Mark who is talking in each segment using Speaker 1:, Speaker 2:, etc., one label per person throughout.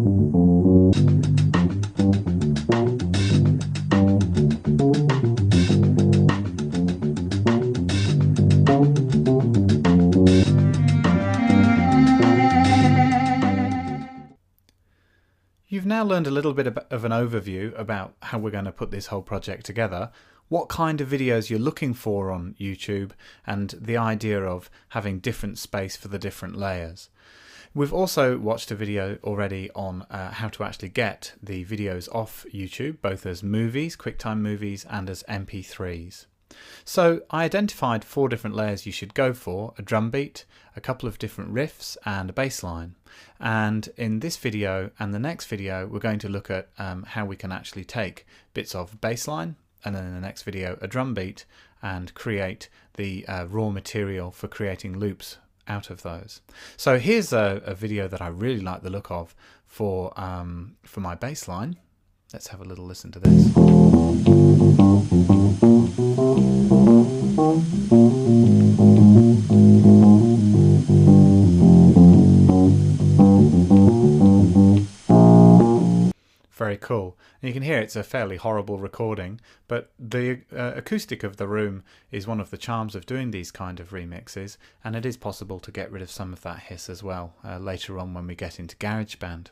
Speaker 1: You've now learned a little bit of an overview about how we're going to put this whole project together, what kind of videos you're looking for on YouTube, and the idea of having different space for the different layers. We've also watched a video already on how to actually get the videos off YouTube, both as movies, QuickTime movies, and as MP3s. So I identified 4 different layers you should go for: a drum beat, a couple of different riffs, and a bass line. And in this video and the next video we're going to look at how we can actually take bits of bass line, and then in the next video a drum beat, and create the raw material for creating loops out of those. So here's a video that I really like the look of for my bass line. Let's have a little listen to this. Very cool. And you can hear it's a fairly horrible recording, but the acoustic of the room is one of the charms of doing these kind of remixes, and it is possible to get rid of some of that hiss as well later on when we get into GarageBand.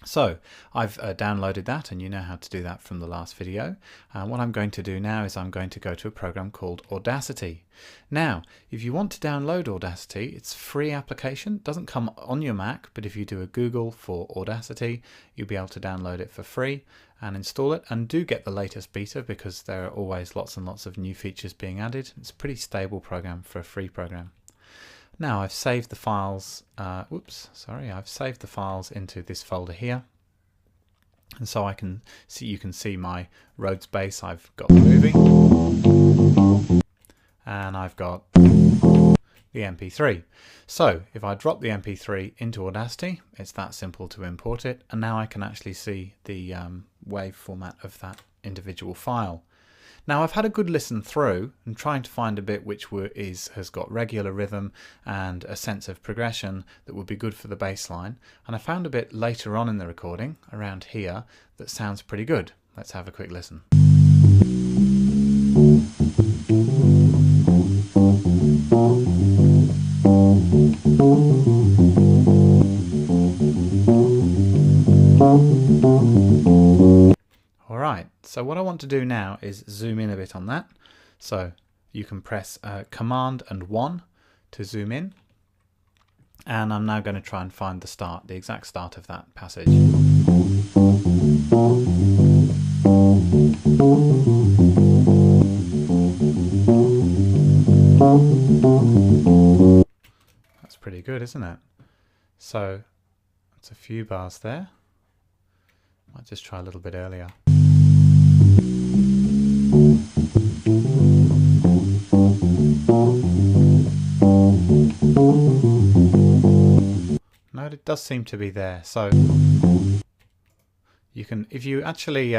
Speaker 1: So I've downloaded that, and you know how to do that from the last video. What I'm going to do now is I'm going to go to a program called Audacity. Now, if you want to download Audacity, it's a free application. It doesn't come on your Mac, but if you do a Google for Audacity, you'll be able to download it for free and install it. And do get the latest beta, because there are always lots and lots of new features being added. It's a pretty stable program for a free program. Now I've saved the files, I've saved the files into this folder here, and so you can see my Rhodes bass. I've got the movie, and I've got the MP3. So if I drop the MP3 into Audacity, it's that simple to import it, and now I can actually see the wave format of that individual file. Now I've had a good listen through and trying to find a bit which has got regular rhythm and a sense of progression that would be good for the bass line, and I found a bit later on in the recording around here that sounds pretty good. Let's have a quick listen. Alright, so what I want to do now is zoom in a bit on that. So you can press Command and 1 to zoom in. And I'm now going to try and find the exact start of that passage. That's pretty good, isn't it? So that's a few bars there. Might just try a little bit earlier. No, it does seem to be there. So you can, if you actually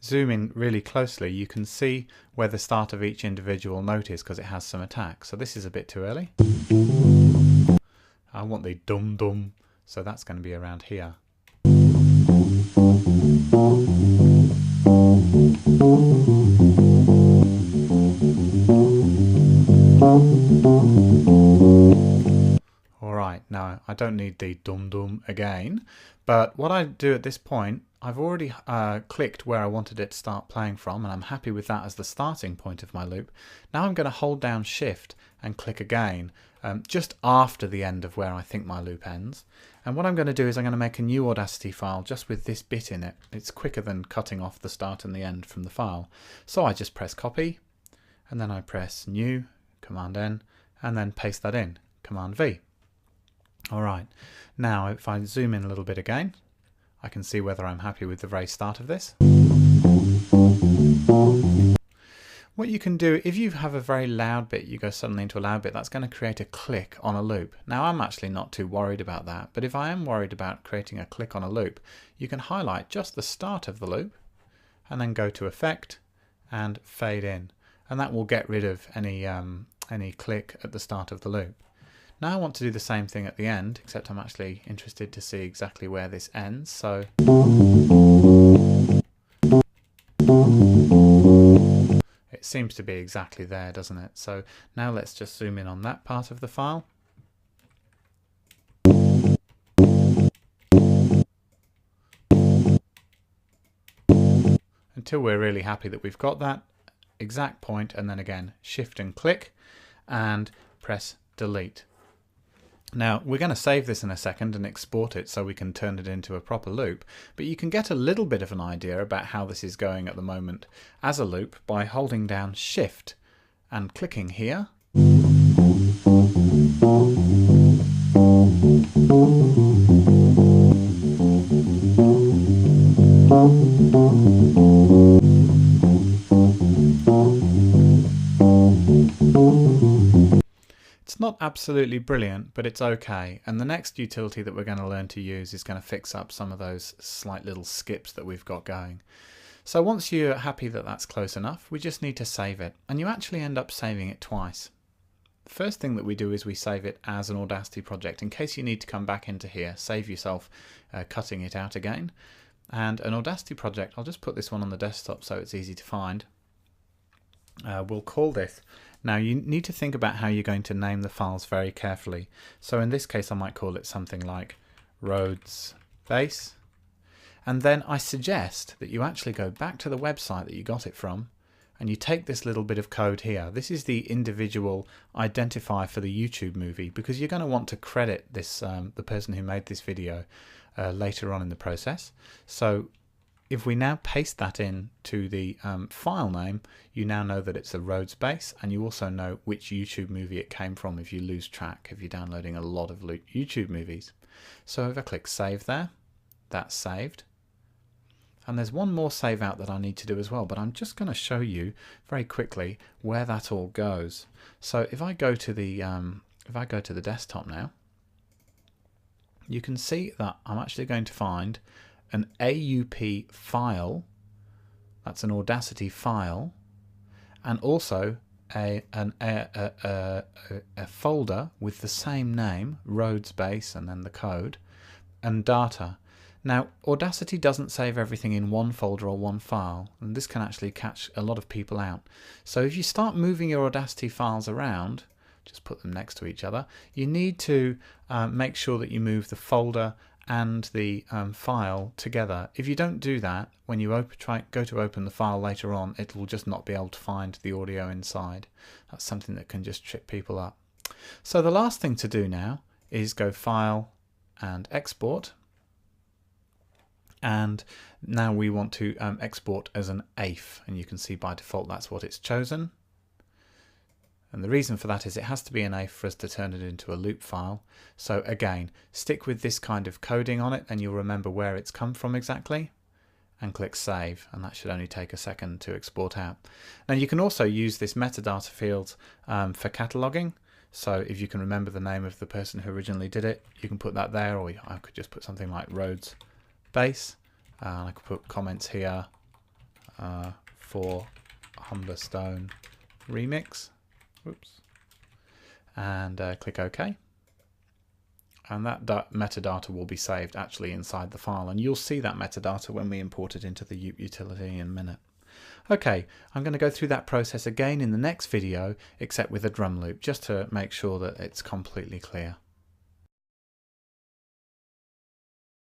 Speaker 1: zoom in really closely, you can see where the start of each individual note is, because it has some attack. So this is a bit too early. I want the dum dum, so that's going to be around here. Alright, now I don't need the dum dum again, but what I do at this point, I've already clicked where I wanted it to start playing from, and I'm happy with that as the starting point of my loop. Now I'm going to hold down Shift and click again, just after the end of where I think my loop ends. And what I'm going to do is I'm going to make a new Audacity file just with this bit in it. It's quicker than cutting off the start and the end from the file. So I just press copy, and then I press new, Command N, and then paste that in, Command V. Alright, now if I zoom in a little bit again, I can see whether I'm happy with the very start of this. What you can do, if you have a very loud bit, you go suddenly into a loud bit, that's going to create a click on a loop. Now I'm actually not too worried about that, but if I am worried about creating a click on a loop, you can highlight just the start of the loop and then go to Effect and Fade In, and that will get rid of any click at the start of the loop. Now I want to do the same thing at the end, except I'm actually interested to see exactly where this ends. So it seems to be exactly there, doesn't it? So now let's just zoom in on that part of the file. Until we're really happy that we've got that exact point, and then again shift and click and press delete. Now we're going to save this in a second and export it so we can turn it into a proper loop, but you can get a little bit of an idea about how this is going at the moment as a loop by holding down shift and clicking here. It's not absolutely brilliant, but it's okay. And the next utility that we're going to learn to use is going to fix up some of those slight little skips that we've got going. So once you're happy that that's close enough, we just need to save it. And you actually end up saving it twice. The first thing that we do is we save it as an Audacity project in case you need to come back into here, save yourself cutting it out again. And an Audacity project, I'll just put this one on the desktop so it's easy to find. We'll call this. Now you need to think about how you're going to name the files very carefully. So in this case I might call it something like Rhodes Bass. And then I suggest that you actually go back to the website that you got it from and you take this little bit of code here. This is the individual identifier for the YouTube movie, because you're going to want to credit this the person who made this video later on in the process. So if we now paste that in to the file name, you now know that it's a Rhodes Bass, and you also know which YouTube movie it came from if you lose track, if you're downloading a lot of YouTube movies. So if I click save there, that's saved. And there's one more save out that I need to do as well, but I'm just going to show you very quickly where that all goes. So if I go to the desktop now, you can see that I'm actually going to find an AUP file, that's an Audacity file, and also a folder with the same name, Rhodes Bass, and then the code, and data. Now Audacity doesn't save everything in one folder or one file, and this can actually catch a lot of people out. So if you start moving your Audacity files around, just put them next to each other, you need to make sure that you move the folder and the file together. If you don't do that, when you go to open the file later on, it will just not be able to find the audio inside. That's something that can just trip people up. So the last thing to do now is go File and Export. And now we want to export as an AIF, and you can see by default that's what it's chosen. And the reason for that is it has to be an AIF for us to turn it into a loop file. So again, stick with this kind of coding on it and you'll remember where it's come from exactly, and click save, and that should only take a second to export out. Now you can also use this metadata field for cataloging. So if you can remember the name of the person who originally did it, you can put that there, or I could just put something like Rhodes Bass. I could put comments here for Humberstone Remix. Whoops. And click OK. And that metadata will be saved actually inside the file, and you'll see that metadata when we import it into the utility in a minute. Okay, I'm going to go through that process again in the next video, except with a drum loop, just to make sure that it's completely clear.